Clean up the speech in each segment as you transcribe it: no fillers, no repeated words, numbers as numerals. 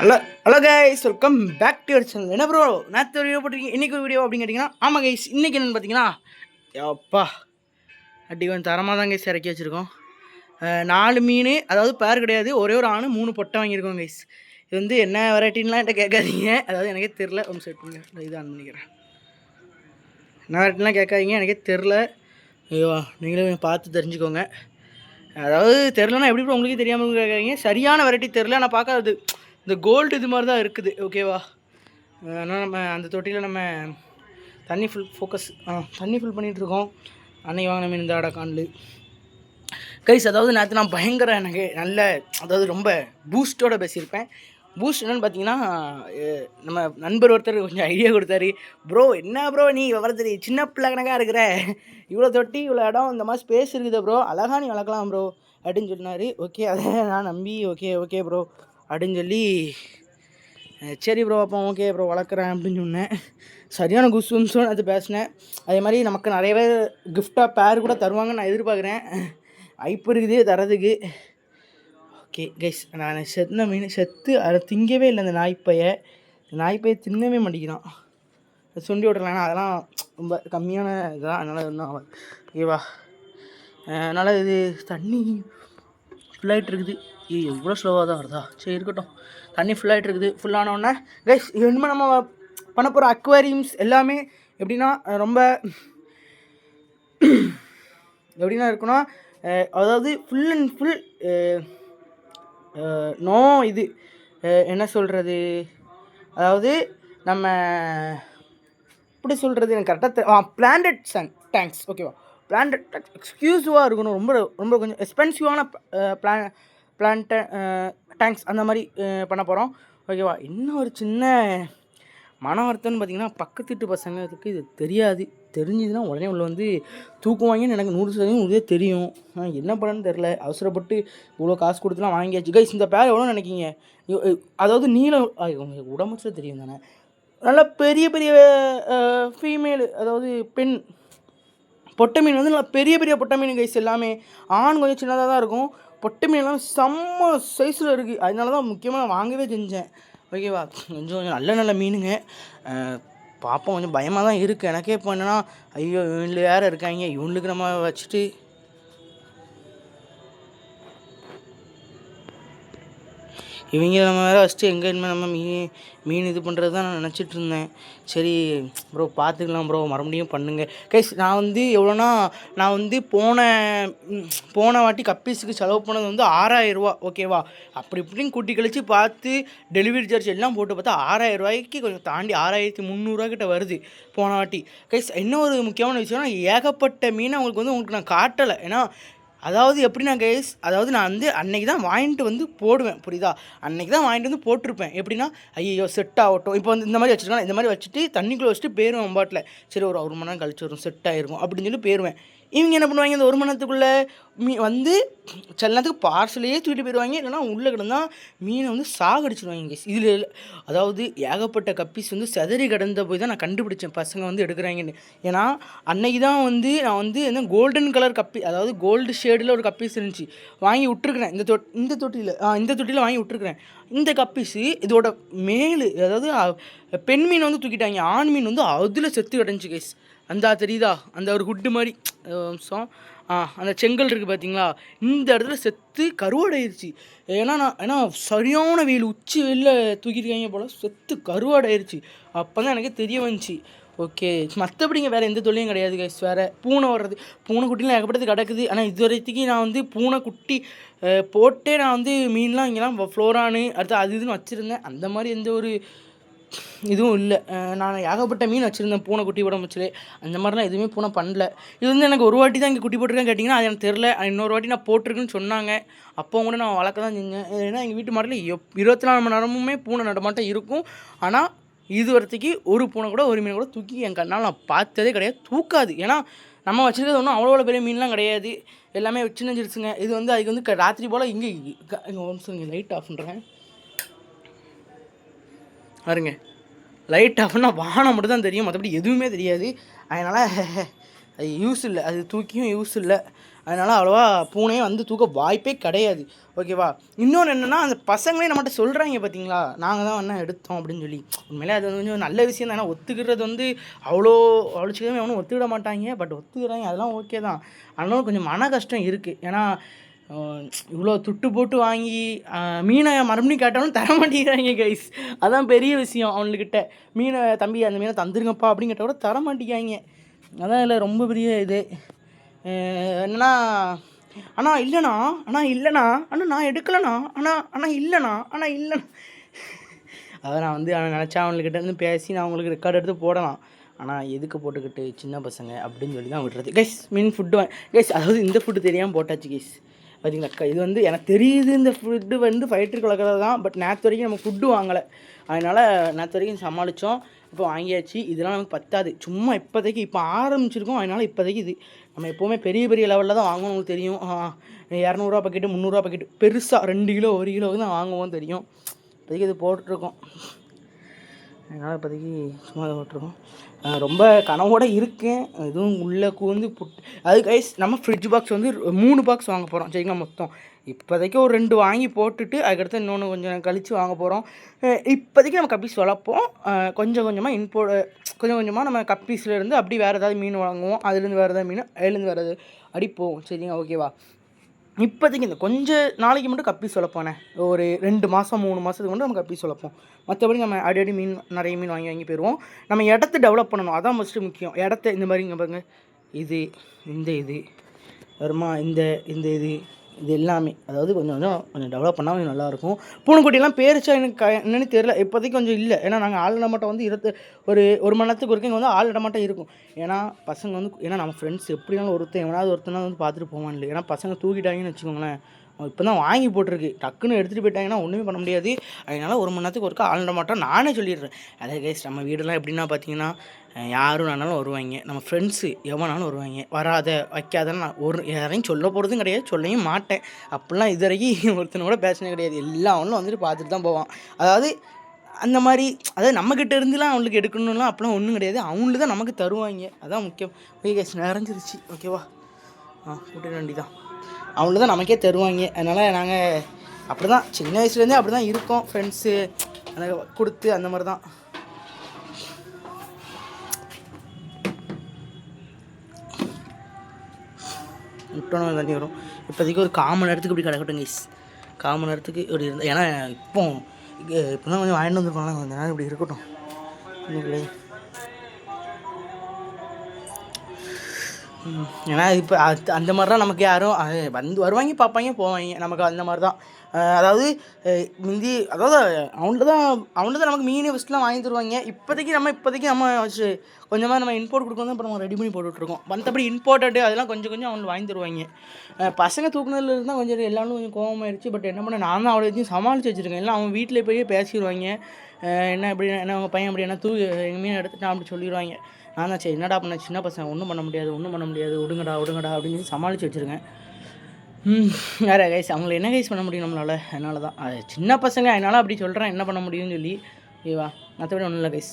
Hello hello guys, welcome back to your channel. என்ன bro நேற்று video போட்டிருக்கீங்க, இன்றைக்கி ஒரு வீடியோ அப்படின்னு கேட்டிங்கன்னா, ஆமாம் கைஸ், இன்றைக்கி என்னென்னு பார்த்தீங்கன்னா, அப்பா அடி கொஞ்சம் தரமாக தான் கைஸ் இறக்கி வச்சுருக்கோம். 4 மீன், அதாவது பேர் கிடையாது, ஒரே ஒரு ஆணு 3 பொட்டை வாங்கியிருக்கோம் கைஸ். இது வந்து என்ன வெரைட்டின்லாம் என்கிட்ட கேட்காதீங்க, அதாவது எனக்கே தெரில. ஒன்று செட் பண்ணுங்க, இது ஆன் பண்ணிக்கிறேன். என்ன வெரைட்டின்லாம் கேட்காதீங்க, எனக்கே தெரில. ஐயோ, நீங்களே பார்த்து தெரிஞ்சுக்கோங்க. அதாவது தெரிலனா எப்படி உங்களுக்கே தெரியாமல் கேட்காதீங்க. சரியான வெரைட்டி தெரில, நான் பார்க்காது இந்த கோல்டு இது மாதிரி தான் இருக்குது. ஓகேவா? ஆனால் நம்ம அந்த தொட்டியில் நம்ம தண்ணி தண்ணி ஃபில் பண்ணிகிட்ருக்கோம். அன்னைக்கு வாங்கின மீன் இந்த அடக்கான்லு கைஸ். அதாவது நேற்று நான் பயங்கர எனக்கு நல்ல, அதாவது ரொம்ப பூஸ்ட்டோடு பேசியிருப்பேன். பூஸ்ட் என்னென்னு பார்த்தீங்கன்னா, நம்ம நண்பர் ஒருத்தர் கொஞ்சம் ஐடியா கொடுத்தாரு. ப்ரோ என்ன ப்ரோ நீ விவரத்து சின்ன பிள்ளை கணக்காக இருக்கிற, இவ்வளோ தொட்டி இவ்வளோ இடம் இந்த மாதிரி ஸ்பேஸ் இருக்குது ப்ரோ, அழகாக நீ வளர்க்கலாம் ப்ரோ அப்படின்னு சொன்னார். ஓகே, அதை நான் நம்பி ஓகே ப்ரோ அப்படின்னு சொல்லி, சரி ப்ரோ அப்போ ஓகே ப்ரோ வளர்க்குறேன் அப்படின்னு சொன்னேன். சரியான குஸ்ஸுன்னு அது பேசினேன். அதே மாதிரி நமக்கு நிறையவே கிஃப்டாக பேர் கூட தருவாங்கன்னு நான் எதிர்பார்க்குறேன். ஐப்பு இருக்குது தரதுக்கு. ஓகே கைஸ், நான் செத்த மீன் செத்து அதை திங்கவே இல்லை. அந்த நாய்ப்பையை தின்னவே மாட்டேங்கிறான். சுண்டி விட்றலாம், ஏன்னா அதெல்லாம் ரொம்ப கம்மியான இதுதான், அதனால் இன்னும் ஓகேவா. அதனால் இது தண்ணி ஃபுல்லாகிட்டு இருக்குது. எவ்வளோ ஸ்லோவாக தான் வருதா? சரி இருக்கட்டும், தண்ணி ஃபுல்லாகிட்டு இருக்குது. ஃபுல்லானோடனே கைஸ் இனிமேல் நம்ம பண்ண போகிற அக்வாரியம்ஸ் எல்லாமே எப்படின்னா ரொம்ப எப்படின்னா இருக்குன்னா, அதாவது ஃபுல் அண்ட் ஃபுல் நோ இது என்ன சொல்கிறது, அதாவது நம்ம எப்படி சொல்கிறது எனக்கு கரெக்டாக பிளான்டட் டேங்க்ஸ். ஓகேவா? பிளான்டட் டேங்க்ஸ் எக்ஸ்க்ளூசிவாக இருக்கணும். ரொம்ப ரொம்ப கொஞ்சம் எக்ஸ்பென்சிவான பிளான்ட் டேங்க்ஸ் அந்த மாதிரி பண்ண போகிறோம். ஓகேவா? இன்னும் ஒரு சின்ன மன வருத்தம்னு பார்த்திங்கன்னா, பக்கத்து வீட்டு பசங்களுக்கு இது தெரியாது. தெரிஞ்சுதுன்னா உடனே உள்ள வந்து தூக்குவாங்கன்னு எனக்கு 100% இதே தெரியும். என்ன பண்ணணும்னு தெரில. அவசரப்பட்டு இவ்வளோ காசு கொடுத்துலாம் வாங்கியாச்சு. கைஸ் இந்த பேர் எவ்வளோ நினைக்கிங்க? அதாவது நீளம் உங்களுக்கு உடம்புல தெரியும் தானே. நல்லா பெரிய பெரிய ஃபீமேலு, அதாவது பெண் பொட்டை மீன் வந்து நல்லா பெரிய பெரிய பொட்டை மீன் கைஸ். எல்லாமே ஆண் கொஞ்சம் சின்னதாக தான் இருக்கும். பொட்டை மீன் எல்லாம் செம்ம சைஸில் இருக்குது. அதனால தான் முக்கியமாக நான் வாங்கவே செஞ்சேன். ஓகேவா? கொஞ்சம் நல்ல மீனுங்க. பார்ப்போம், கொஞ்சம் பயமாக தான் இருக்குது எனக்கே. இப்போ என்னென்னா, ஐயோ இவனில் வேறு இருக்காங்க, இவனுக்கு நம்ம வச்சுட்டு இவங்க நம்ம வேறு ஃபஸ்ட்டு எங்கே இனிமேல் நம்ம மீன் இது பண்ணுறது தான் நான் நினச்சிட்டு இருந்தேன். சரி ப்ரோ பார்த்துக்கலாம் ப்ரோ, மறுபடியும் பண்ணுங்கள் கைஸ். நான் வந்து எவ்வளோனா, நான் வந்து போன வாட்டி கப்பீஸுக்கு செலவு பண்ணது வந்து 6000 ரூபா. ஓகேவா? அப்படி இப்படின்னு கூட்டி கழித்து பார்த்து டெலிவரி சார்ஜ் எல்லாம் போட்டு பார்த்தா 6000 ரூபாய்க்கு கொஞ்சம் தாண்டி 6300 கிட்ட வருது போன வாட்டி கைஸ். இன்னும் ஒரு முக்கியமான விஷயம்னா, ஏகப்பட்ட மீனை உங்களுக்கு நான் காட்டலை. ஏன்னா அதாவது எப்படின்னா கைஸ், அதாவது நான் வந்து அன்றைக்கி தான் வாங்கிட்டு வந்து போடுவேன், புரியுதா? அன்றைக்கி தான் வாங்கிட்டு வந்து போட்டிருப்பேன். எப்படின்னா, ஐயோ செட் ஆகட்டும், இப்போ வந்து இந்த மாதிரி வச்சுருக்கேன், இந்த மாதிரி வச்சுட்டு தண்ணிக்குள்ளே வச்சுட்டு போயிடுவேன் பாட்டில். சரி ஒரு 1 மணி நேரம் கழிச்சு வரும், செட் ஆகிருக்கும் அப்படின்னு சொல்லி போயிடுவேன். இவங்க என்ன பண்ணுவாங்க, இந்த 1 மணி நேரத்துக்குள்ளே வந்து சில நேரத்துக்கு பார்சலையே தூக்கிட்டு போயிடுவாங்க, இல்லைனா உள்ளே கிடந்தால் மீனை வந்து சாகடிச்சிடுவாங்க கைஸ். இதில் அதாவது ஏகப்பட்ட கப்பீஸ் வந்து செதறி கிடந்த போய் தான் நான் கண்டுபிடிச்சேன் பசங்க வந்து எடுக்கிறாங்கன்னு. ஏன்னா அன்னைக்கு தான் வந்து நான் வந்து என்ன கோல்டன் கலர் கப்பி, அதாவது கோல்டு ஷேடில் ஒரு கப்பீஸ் இருந்துச்சு, வாங்கி விட்டுருக்குறேன். இந்த தொட்டியில் வாங்கி விட்டுருக்குறேன். இந்த கப்பீஸு இதோட மேலு, அதாவது பெண் மீன் வந்து தூக்கிட்டாங்க, ஆண் மீன் வந்து அதில் செத்து கிடந்துச்சு கைஸ். அந்த தெரியுதா, அந்த ஒரு குட்டு மாதிரி அந்த செங்கல் இருக்குது பார்த்தீங்களா, இந்த இடத்துல செத்து கருவாடாயிருச்சு. ஏன்னா சரியான வெயில், உச்சி வெயிலில் தூக்கியிருக்காங்க போல், செத்து கருவாடாயிருச்சு. அப்போ தான் எனக்கு தெரிய வந்துச்சு. ஓகே, மற்றபடிங்க வேறு எந்த தொல்லையும் கிடையாது கைஸ். வேறு பூனை வர்றது, பூனைக்குட்டிலாம் ஏகப்பட்டது கிடக்குது. ஆனால் இது வரைக்கும் நான் வந்து பூனைக்குட்டி போட்டே நான் வந்து மீன்லாம் இங்கெல்லாம் ஃப்ளோரானு அடுத்து அது இதுன்னு வச்சுருந்தேன். அந்த மாதிரி எந்த ஒரு இதுவும் இல்லை. நான் ஏகப்பட்ட மீன் வச்சுருந்தேன் பூனை உடம்பு வச்சுலே, அந்த மாதிரிலாம் எதுவுமே பூனை பண்ணல. இது வந்து எனக்கு ஒரு வாட்டி தான் இங்கே குட்டி போட்டிருக்கேன்னு கேட்டிங்கன்னா அது எனக்கு தெரில. இன்னொரு வாட்டி நான் போட்டிருக்குன்னு சொன்னாங்க, அப்போ கூட நான் வளர்க்க தான் செஞ்சேன். ஏன்னா எங்கள் வீட்டு மாட்டில் 24 மணி நேரமுமே பூனை நடமாட்டம் இருக்கும். ஆனால் இது வரைக்கும் ஒரு பூனை கூட ஒரு மீன் கூட தூக்கி என் கண்ணால் நான் பார்த்ததே கிடையாது. தூக்காது. ஏன்னா நம்ம வச்சுருக்கிறது ஒன்றும் அவ்வளோ பெரிய மீன்லாம் கிடையாது, எல்லாமே சின்ன சிறுசுங்க. இது வந்து அதுக்கு வந்து ராத்திரி போல் இங்கே இங்கே லைட் ஆஃப் பண்ணுறேன் பாருங்க. லைட் ஆஃப்னா வானம் மட்டும் தான் தெரியும், மற்றபடி எதுவுமே தெரியாது. அதனால் அது யூஸ் இல்லை, அது தூக்கியும் யூஸ் இல்லை. அதனால் அவ்வளோவா பூனையே வந்து தூக்க வாய்ப்பே கிடையாது. ஓகேவா? இன்னொன்று என்னென்னா, அந்த பசங்களே நம்மகிட்ட சொல்கிறாங்க பார்த்தீங்களா, நாங்கள் தான் வேணா எடுத்தோம் அப்படின்னு சொல்லி. உண்மையிலே அது கொஞ்சம் நல்ல விஷயம் தான். ஏன்னா ஒத்துக்கிறது வந்து அவ்வளோ சீக்கிரமே எவனும் ஒத்துக்கிட மாட்டாங்க. பட் ஒத்துக்கிறாங்க, அதெல்லாம் ஓகே தான். ஆனாலும் கொஞ்சம் மன கஷ்டம் இருக்குது. ஏன்னா இவ்வளோ துட்டு போட்டு வாங்கி மீனை மறுபடியும் கேட்டாலும் தர மாட்டேங்கிறாங்க கைஸ். அதான் பெரிய விஷயம். அவனுக்கிட்ட மீனை தம்பி அந்த மீனை தந்துருங்கப்பா அப்படின்னு கேட்டால் கூட தர மாட்டேங்காங்க. அதான் இல்லை ரொம்ப பெரிய இது என்னன்னா, இல்லைண்ணா நான் எடுக்கலைண்ணா, இல்லைண்ணா அதை நான் வந்து நினச்சா அவங்கக்கிட்ட இருந்து பேசி நான் அவங்களுக்கு ரெக்கார்டு எடுத்து போடலாம். ஆனால் எதுக்கு போட்டுக்கிட்டு சின்ன பசங்க அப்படின்னு சொல்லி தான் விடுறது கைஸ். மீன் ஃபுட்டு கைஸ், அதாவது இந்த ஃபுட்டு தெரியாமல் போட்டாச்சு கைஸ். பார்த்தீங்களா, இது வந்து எனக்கு தெரியுது இந்த ஃபுட்டு வந்து ஃபைட்டர் கலக்கிறது தான். பட் நேற்று வரைக்கும் நம்ம ஃபுட்டு வாங்கலை. அதனால் நேற்று வரைக்கும் சமாளித்தோம். இப்போ வாங்கியாச்சு. இதெல்லாம் நமக்கு பத்தாது. சும்மா இப்போதைக்கு இப்போ ஆரம்பிச்சிருக்கோம். அதனால் இப்போதைக்கு இது நம்ம எப்போவுமே பெரிய பெரிய லெவலில் தான் வாங்கணும். உங்களுக்கு தெரியும், 200 பாக்கெட்டு 300 பாக்கெட்டு பெருசாக 2 கிலோ 1 கிலோவுக்கு தான் வாங்குவோம் தெரியும். இப்போதைக்கு இது போட்டுருக்கோம். அதனால் இப்போதைக்கு சும்மா இதை போட்டிருக்கோம். ரொம்ப கனவோடு இருக்கேன். எதுவும் உள்ளே கூந்து அது கைஸ் நம்ம ஃப்ரிட்ஜ் பாக்ஸ் வந்து 3 பாக்ஸ் வாங்க போகிறோம் சரிங்களா. மொத்தம் இப்போதைக்கு ஒரு 2 வாங்கி போட்டுட்டு அதுக்கடுத்து இன்னொன்று கொஞ்சம் கழித்து வாங்க போகிறோம். இப்போதைக்கு நம்ம கப்பீஸ் வளர்ப்போம். கொஞ்சம் கொஞ்சமாக நம்ம கப்பீஸ்லேருந்து அப்படி வேறு ஏதாவது மீன் வாங்குவோம். அதுலேருந்து வேறு ஏதாவது மீன், அதுலேருந்து வேறு ஏதாவது அடிப்போம் சரிங்களா. ஓகேவா? இப்போதைக்கு இந்த கொஞ்சம் நாளைக்கு மட்டும் கப்பீஸ் வளர்ப்போனே. ஒரு 2 மாதம் 3 மாதத்துக்கு மட்டும் நம்ம கப்பீஸ் வளர்ப்போம். மற்றபடி நம்ம அடிக்கடி மீன் நிறைய மீன் வாங்கி போயிடுவோம். நம்ம இடத்த டெவலப் பண்ணணும், அதான் ஃபஸ்ட்டு முக்கியம். இடத்த இந்த மாதிரி இங்கே பாருங்க, இது வருமா, இந்த இது எல்லாமே அதாவது கொஞ்சம் டெவலப் பண்ணால் கொஞ்சம் நல்லாயிருக்கும். பூனைக்குட்டியெல்லாம் பேரிச்சா எனக்கு என்னென்னு தெரியல. இப்போதைக்கு கொஞ்சம் இல்லை. ஏன்னா நாங்கள் ஆள் இடமாட்டம் வந்து ஒரு மணி நேரத்துக்கு ஒருக்க இங்கே வந்து ஆள் இடமாட்டம் இருக்கும். ஏன்னா பசங்க வந்து ஏன்னா நம்ம ஃப்ரெண்ட்ஸ் எப்படினாலும் ஒருத்தனா வந்து பார்த்துட்டு போவான் இல்லை. ஏன்னா பசங்க தூக்கிட்டாங்கன்னு வச்சுக்கோங்களேன், இப்போ தான் வாங்கி போட்டிருக்கு, டக்குன்னு எடுத்துகிட்டு போயிட்டாங்கன்னா ஒன்றுமே பண்ண முடியாது. அதனால் ஒரு மணி நேரத்துக்கு ஒருக்கா ஆள் இடமாட்டம் நானே சொல்லிடுறேன். அதே கைஸ் நம்ம வீடெல்லாம் எப்படின்னா பார்த்தீங்கன்னா, யாரும் நானாலும் வருவாங்க, நம்ம ஃப்ரெண்ட்ஸு எவனாலும் வருவாங்க. வராத வைக்காதன்னு நான் யாரையும் சொல்ல போகிறதும் கிடையாது, சொல்லவும் மாட்டேன். அப்படிலாம் இது வரைக்கும் ஒருத்தனை கூட பேசினே கிடையாது. எல்லாவனும் வந்துட்டு பார்த்துட்டு தான் போவான். அதாவது அந்த மாதிரி அதாவது நம்மக்கிட்ட இருந்துலாம் அவங்களுக்கு எடுக்கணும்லாம் அப்படிலாம் ஒன்றும் கிடையாது. அவங்களுக்கு தான் நமக்கு தருவாங்க, அதான் முக்கியம். ஓகே கைஸ், நிறைஞ்சிருச்சு ஓகேவா. கூட்ட வண்டி தான் அவங்களுக்கு தான் நமக்கே தருவாங்க. அதனால் நாங்கள் அப்படி தான் சின்ன வயசுலேருந்தே அப்படி தான் இருக்கோம். ஃப்ரெண்ட்ஸு அந்த கொடுத்து அந்த மாதிரி தான். விட்டோன்னு தண்ணி வரும். இப்போதைக்கு ஒரு 1/4 மணி நேரத்துக்கு இப்படி கிடக்கட்டும் கைஸ். 1/4 மணி நேரத்துக்கு இப்படி இருந்தால், ஏன்னா இப்போ தான் கொஞ்சம் வாங்கிட்டு வந்துருக்கோம்ல, கொஞ்சம் நேரம் இப்படி இருக்கட்டும். ஏன்னா இப்போ அந்த மாதிரி தான் நமக்கு யாரும் வருவாங்க பார்ப்பாங்க போவாங்க, நமக்கு அந்த மாதிரி தான். அதாவது அவன்கிட்ட தான் நமக்கு மீன் ஃபஸ்ட்லாம் வாங்கி தருவாங்க. இப்போதைக்கு நம்ம வச்சு கொஞ்சமாக நம்ம இம்போர்ட் கொடுக்கணும். இப்போ நம்ம ரெடி பண்ணி போட்டுட்ருக்கோம். மற்றபடி இம்போர்ட்டடு அதெல்லாம் கொஞ்சம் அவங்களுக்கு வாங்கி தருவாங்க. பசங்க தூக்குனதுல இருந்தால் கொஞ்சம் எல்லாரும் கொஞ்சம் கோவமாயிருச்சு. பட் என்ன பண்ண, நான் தான் அவ்வளோ எதையும் சமாளித்து வச்சுருக்கேன். எல்லாம் அவங்க வீட்டில் போய் பேசிடுவாங்க. என்ன அவங்க பையன் அப்படி என்ன எங்கள் மீன் எடுத்துட்டான் அப்படி சொல்லிடுவாங்க. நான் தான் சரி என்னடா பண்ண, சின்ன பசங்க ஒன்றும் பண்ண முடியாது விடுங்கடா அப்படின்னு சொல்லி சமாளித்து வச்சுருக்கேன். வேறு கைஸ் அவங்கள என்ன கைஸ் பண்ண முடியும் நம்மளால். அதனால தான் அது சின்ன பசங்க, அதனால் அப்படி சொல்கிறேன், என்ன பண்ண முடியும்னு சொல்லி. ஓகேவா, மற்றபடி ஒன்றும் இல்லை கைஸ்.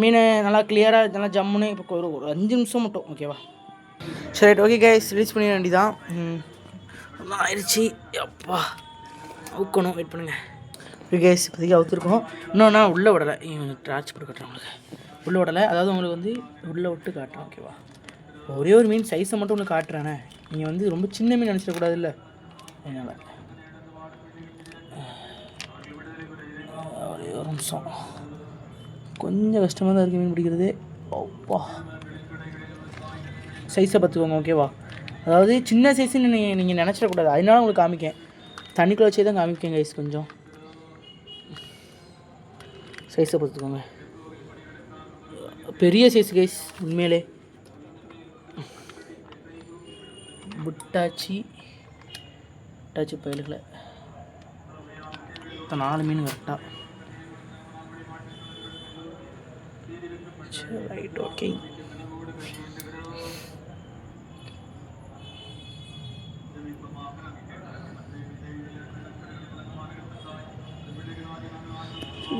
மீன் நல்லா கிளியராக நல்லா ஜம்முன்னு இப்போ ஒரு 5 நிமிஷம் மட்டும். ஓகேவா, சரி ஓகே கைஸ், ரிலீஸ் பண்ணிட வேண்டியதான். ஆயிடுச்சு அப்பா, அவுக்கணும், வெயிட் பண்ணுங்கள். ஓகே கைஸ், இப்போதைக்கு அவுத்துருக்கோம். இன்னொன்னா உள்ளே விடலை, டார்ச் போட்டு கட்டுறேன் உங்களுக்கு. உள்ளே விடலை, அதாவது உங்களுக்கு வந்து உள்ளே விட்டு காட்டுறேன். ஓகேவா, ஒரே ஒரு மீன் சைஸை மட்டும் ஒன்று காட்டுறேனே, நீங்கள் வந்து ரொம்ப சின்ன மீன் நினச்சிடக்கூடாது இல்லை. அதனால் ஒரே ஒரு நிமிஷம், கொஞ்சம் கஷ்டமாக தான் இருக்குது மீன் பிடிக்கிறது. ஓப்பா, சைஸை பார்த்துக்கோங்க. ஓகேவா, அதாவது சின்ன சைஸுன்னு நீங்கள் நினச்சிடக்கூடாது. அதனால உங்களுக்கு காமிக்கேன், தண்ணிக்குள்ளே வச்சே தான் காமிக்கேன் கைஸ். கொஞ்சம் சைஸை பார்த்துக்கோங்க, பெரிய சைஸ் கைஸ். உண்மையிலே புட்டாச்சி பயல்களை 4 மீன் கரெக்டாக. சரி ரைட், ஓகே.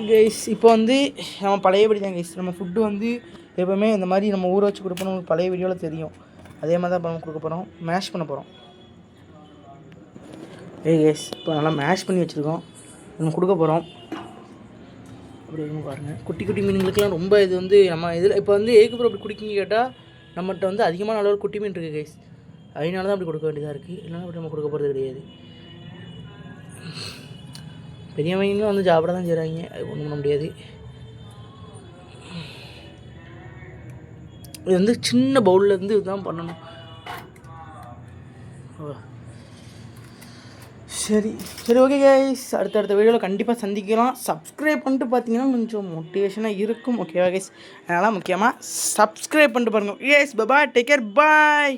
கைஸ் இப்போ வந்து நம்ம பழையபடி தான் கைஸ். நம்ம ஃபுட்டு வந்து எப்போவுமே இந்த மாதிரி நம்ம ஊற வச்சு கொடுப்போம், உங்களுக்கு பழைய வீடியோவில் தெரியும். அதே மாதிரி தான் இப்போ நம்ம கொடுக்க போகிறோம். மேஷ் பண்ண போகிறோம். கேஸ் இப்போ நல்லா மேஷ் பண்ணி வச்சுருக்கோம், நம்ம கொடுக்க போகிறோம். அப்படி இருக்குன்னு பாருங்கள். குட்டி குட்டி மீன்களுக்கெல்லாம் ரொம்ப இது வந்து நம்ம இதில் இப்போ வந்து ஏக்கு அப்புறம் அப்படி குடிக்கிங்க கேட்டால் நம்மகிட்ட வந்து அதிகமான அளவு குட்டி மீன் இருக்குது கைஸ். அதனால தான் அப்படி கொடுக்க வேண்டியதாக இருக்குது. இல்லைன்னா அப்படி நம்ம கொடுக்க போகிறது கிடையாது. பெரிய மீன்களும் வந்து சாப்பிட தான் செய்கிறாங்க, அது ஒன்றும் பண்ண முடியாது. இது வந்து சின்ன பவுல்லேருந்து இதுதான் பண்ணணும். சரி சரி ஓகே கைஸ், அடுத்த வீடியோவில் கண்டிப்பாக சந்திக்கலாம். சப்ஸ்கிரைப் பண்ணிட்டு பார்த்தீங்கன்னா கொஞ்சம் மோட்டிவேஷனாக இருக்கும். ஓகேவா கைஸ்? அதனால் முக்கியமாக சப்ஸ்கிரைப் பண்ணிட்டு பாருங்கள். எஸ் பாய், டேக் கேர், பாய்.